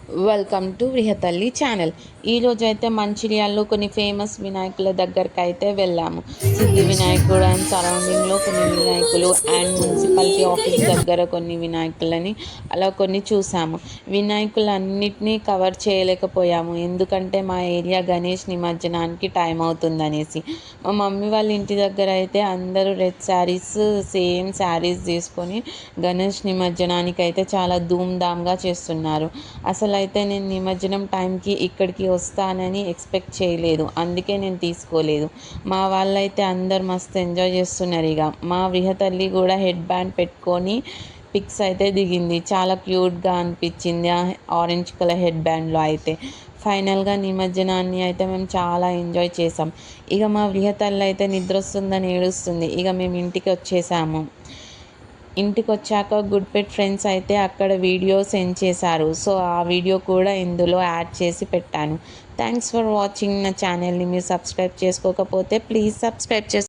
Welcome to బృహతల్లి channel. ఈరోజు అయితే మంచిర్యాలలో కొన్ని ఫేమస్ వినాయకుల దగ్గరికి అయితే వెళ్ళాము. సిద్ధి వినాయకుడు అండ్ సరౌండింగ్లో కొన్ని వినాయకులు అండ్ మున్సిపాలిటీ ఆఫీస్ దగ్గర కొన్ని వినాయకులని అలా కొన్ని చూసాము. వినాయకులన్నిటినీ కవర్ చేయలేకపోయాము, ఎందుకంటే మా ఏరియా గణేష్ నిమజ్జనానికి టైం అవుతుందనేసి. మా మమ్మీ వాళ్ళ ఇంటి దగ్గర అయితే అందరూ రెడ్ శారీస్, సేమ్ శారీస్ తీసుకొని గణేష్ నిమజ్జనానికి అయితే చాలా ధూమ్ధామ్గా చేస్తున్నారు. అసలు అయితే నేను నిమజ్జనం టైంకి ఇక్కడికి వస్తానని ఎక్స్పెక్ట్ చేయలేదు, అందుకే నేను తీసుకోలేదు. మా వాళ్ళైతే అందరు మస్తు ఎంజాయ్ చేస్తున్నారు. ఇక మా బృహతల్లి కూడా హెడ్ బ్యాండ్ పెట్టుకొని పిక్స్ అయితే దిగింది, చాలా క్యూట్గా అనిపించింది ఆ ఆరెంజ్ కలర్ హెడ్ బ్యాండ్లో అయితే. ఫైనల్గా నిమజ్జనాన్ని అయితే మేము చాలా ఎంజాయ్ చేసాం. ఇక మా బృహతల్లి అయితే నిద్ర వస్తుందని ఏడుస్తుంది. ఇక మేము ఇంటికి వచ్చేసాము. ఇంటికి వచ్చాక గుడ్ పెట్ ఫ్రెండ్స్ అయితే అక్కడ వీడియో సెండ్ చేశారు. సో ఆ వీడియో కూడా ఇందులో యాడ్ చేసి పెట్టాను. Thanks for watching. నా ఛానల్ని మీరు సబ్స్క్రైబ్ చేసుకోకపోతే ప్లీజ్ సబ్స్క్రైబ్ చేసుకోండి.